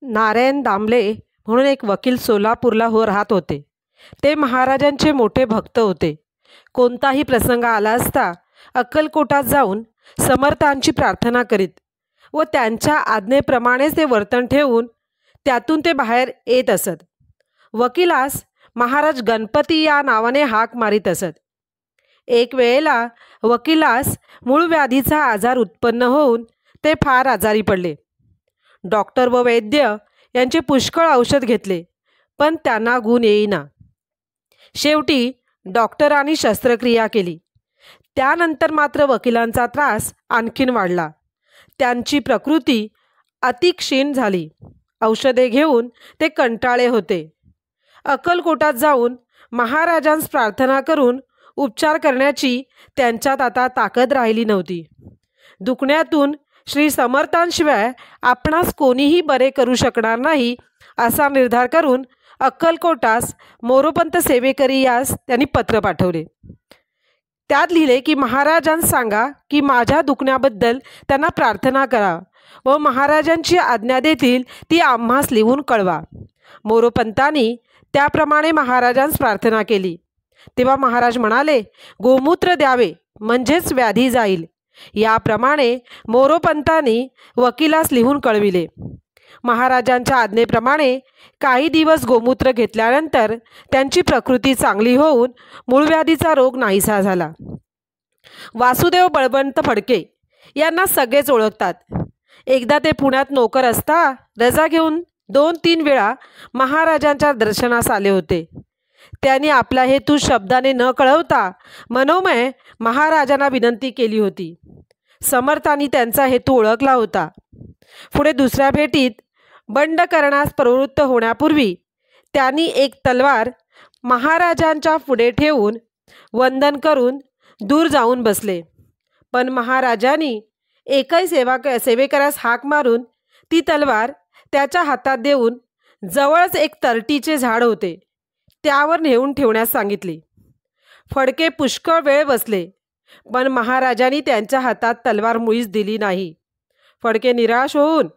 नारायण दामले म्हणून एक वकील सोलापूरला राहत होते. ते महाराजांचे मोठे भक्त होते. कोणताही प्रसंग आला असता अक्कलकोटात जाऊन समर्थांची प्रार्थना करीत व त्यांच्या आज्ञेप्रमाणेच ते वर्तन ठेवून त्यातून ते बाहेर येत असत. वकिलास महाराज गणपती या नावाने हाक मारीत असत. एक वेळेला वकिलास मूळ व्याधीचा आजार उत्पन्न होऊन ते फार आजारी पडले. डॉक्टर व वैद्य यांचे पुष्कळ औषध घेतले, पण त्यांना गुण येईना. शेवटी डॉक्टरांनी शस्त्रक्रिया केली. त्यानंतर मात्र वकिलांचा त्रास आणखीन वाढला. त्यांची प्रकृती अतिक्षीण झाली. औषधे घेऊन ते कंटाळे होते. अक्कलकोटात जाऊन महाराजांस प्रार्थना करून उपचार करण्याची त्यांच्यात आता ताकद राहिली नव्हती. दुखण्यातून श्री समर्थांशिवाय आपणास कोणीही बरे करू शकणार नाही असा निर्धार करून अक्कलकोटास मोरोपंत सेवेकरी यास त्यांनी पत्र पाठवले. त्यात लिहिले की महाराजांस सांगा की माझ्या दुखण्याबद्दल त्यांना प्रार्थना करा व महाराजांची आज्ञा देतील ती आम्हास लिहून कळवा. मोरोपंतांनी त्याप्रमाणे महाराजांस प्रार्थना केली. तेव्हा महाराज म्हणाले, गोमूत्र द्यावे म्हणजेच व्याधी जाईल. याप्रमाणे मोरोपंतांनी वकिलास लिहून कळविले. महाराजांच्या आज्ञेप्रमाणे काही दिवस गोमूत्र घेतल्यानंतर त्यांची प्रकृती चांगली होऊन मूळव्याधीचा रोग नाहीसा झाला. वासुदेव बळवंत फडके यांना सगळेच ओळखतात. एकदा ते पुण्यात नोकर असता रजा घेऊन 2-3 वेळा महाराजांच्या दर्शनास आले होते. त्यांनी आपला हेतू शब्दाने न कळवता मनोमय महाराजांना विनंती केली होती. समर्थांनी त्यांचा हेतू ओळखला होता. पुढे दुसऱ्या भेटीत बंड करण्यास प्रवृत्त होण्यापूर्वी त्यांनी एक तलवार महाराजांच्या पुढे ठेवून वंदन करून दूर जाऊन बसले. पण महाराजांनी एकही सेवेकरास हाक मारून ती तलवार त्याच्या हातात देऊन जवळच एक तरटीचे झाड होते त्यावर नेऊन ठेवण्यास सांगितले. फडके पुष्कळ वेळ बसले, पण महाराजांनी त्यांच्या हातात तलवार मुळीच दिली नाही. फडके निराश होऊन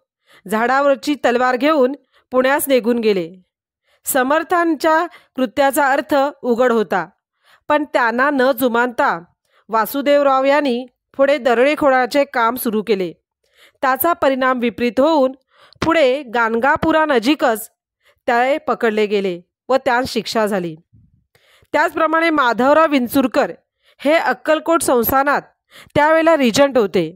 झाडावरची तलवार घेऊन पुण्यास निघून गेले. समर्थांच्या कृत्याचा अर्थ उघड होता, पण त्यांना न जुमानता वासुदेवराव यांनी पुढे दरोडेखोराचे काम सुरू केले. त्याचा परिणाम विपरीत होऊन पुढे गाणगापुरानजीकच ते पकडले गेले व त्यास शिक्षा झाली. त्याचप्रमाणे माधवराव विंचुरकर हे अक्कलकोट संस्थानात त्यावेळेला रिजंट होते.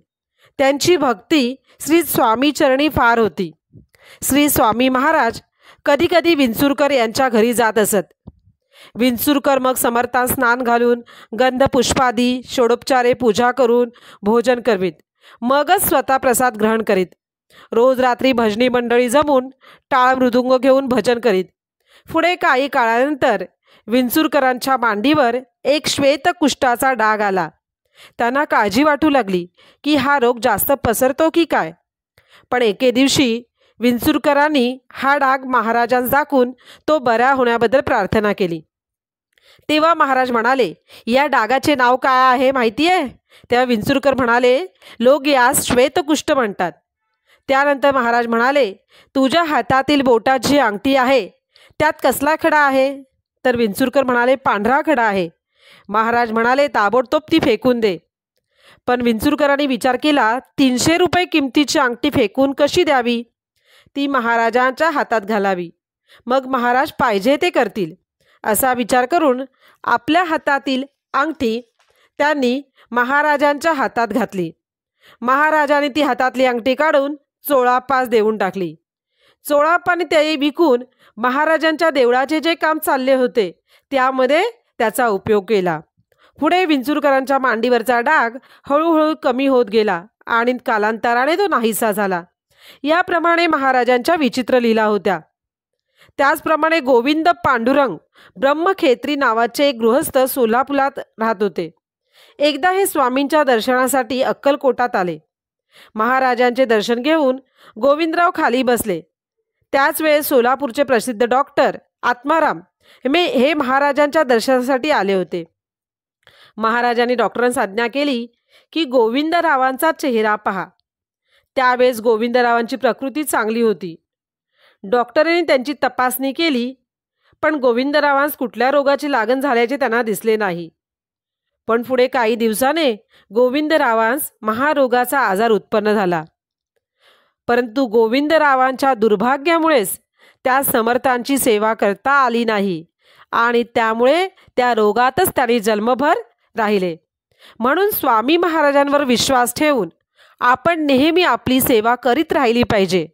त्यांची भक्ती श्री स्वामीचरणी फार होती. श्री स्वामी महाराज कधीकधी विंचुरकर यांच्या घरी जात असत. विंचुरकर मग समर्थांस स्नान घालून गंधपुष्पादी षोडोपचारे पूजा करून भोजन करवीत. मगच स्वतः प्रसाद ग्रहण करीत. रोज रात्री भजनी मंडळी जमून टाळ मृदुंग घेऊन भजन करीत. पुढे काही काळानंतर विंचुरकरांच्या मांडीवर एक श्वेत कुष्ठाचा डाग आला. त्यांना काळजी वाटू लागली की हा रोग जास्त पसरतो की काय. पण एके दिवशी विंचुरकरांनी हा डाग महाराजांस दाखवून तो बरा होण्याबद्दल प्रार्थना केली. तेव्हा महाराज म्हणाले, या डागाचे नाव काय आहे माहिती आहे? तेव्हा विंचुरकर म्हणाले, लोक यास श्वेतकुष्ठ म्हणतात. त्यानंतर महाराज म्हणाले, तुझ्या हातातील बोटाची अंगठी आहे त्यात कसला खडा आहे? तर विंचुरकर म्हणाले, पांढरा खडा आहे. महाराज म्हणाले, ताबडतोब ती फेकून दे. पण विंचुरकरांनी विचार केला, 300 रुपये किमतीची अंगठी फेकून कशी द्यावी? ती महाराजांच्या हातात घालावी, मग महाराज पाहिजे ते करतील असा विचार करून आपल्या हातातील अंगठी त्यांनी महाराजांच्या हातात घातली. महाराजांनी ती हातातली अंगठी काढून चोळापास देऊन टाकली. चोळापाने ते विकून महाराजांच्या देवळाचे जे काम चालले होते त्यामध्ये त्याचा उपयोग केला. पुढे विंचुरकरांच्या मांडीवरचा डाग हळूहळू कमी होत गेला आणि कालांतराने तो नाहीसा झाला. याप्रमाणे महाराजांच्या विचित्र लीला होत्या. त्याचप्रमाणे गोविंद पांडुरंग ब्रह्मखेत्री नावाचे एक गृहस्थ सोलापुरात राहत होते. एकदा हे स्वामींच्या दर्शनासाठी अक्कलकोटात आले. महाराजांचे दर्शन घेऊन गोविंदराव खाली बसले. त्याच वेळेस सोलापूरचे प्रसिद्ध डॉक्टर आत्माराम हे महाराजांच्या दर्शनासाठी आले होते. महाराजांनी डॉक्टरांस आज्ञा केली की गोविंदरावांचा चेहरा पहा. त्यावेळेस गोविंदरावांची प्रकृती चांगली होती. डॉक्टरांनी त्यांची तपासणी केली, पण गोविंदरावांस कुठल्या रोगाची लागण झाल्याचे त्यांना दिसले नाही. पण पुढे काही दिवसाने गोविंदरावांस महारोगाचा आजार उत्पन्न झाला. परंतु गोविंदरावांच्या दुर्भाग्यामुळेच त्या समर्थांची सेवा करता आली नाही आणि त्यामुळे त्या रोगातच त्यांनी जन्मभर राहिले. म्हणून स्वामी महाराजांवर विश्वास ठेवून आपण नेहमी आपली सेवा करीत राहिली पाहिजे.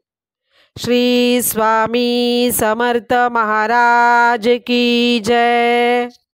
श्री स्वामी समर्थ महाराज की जय.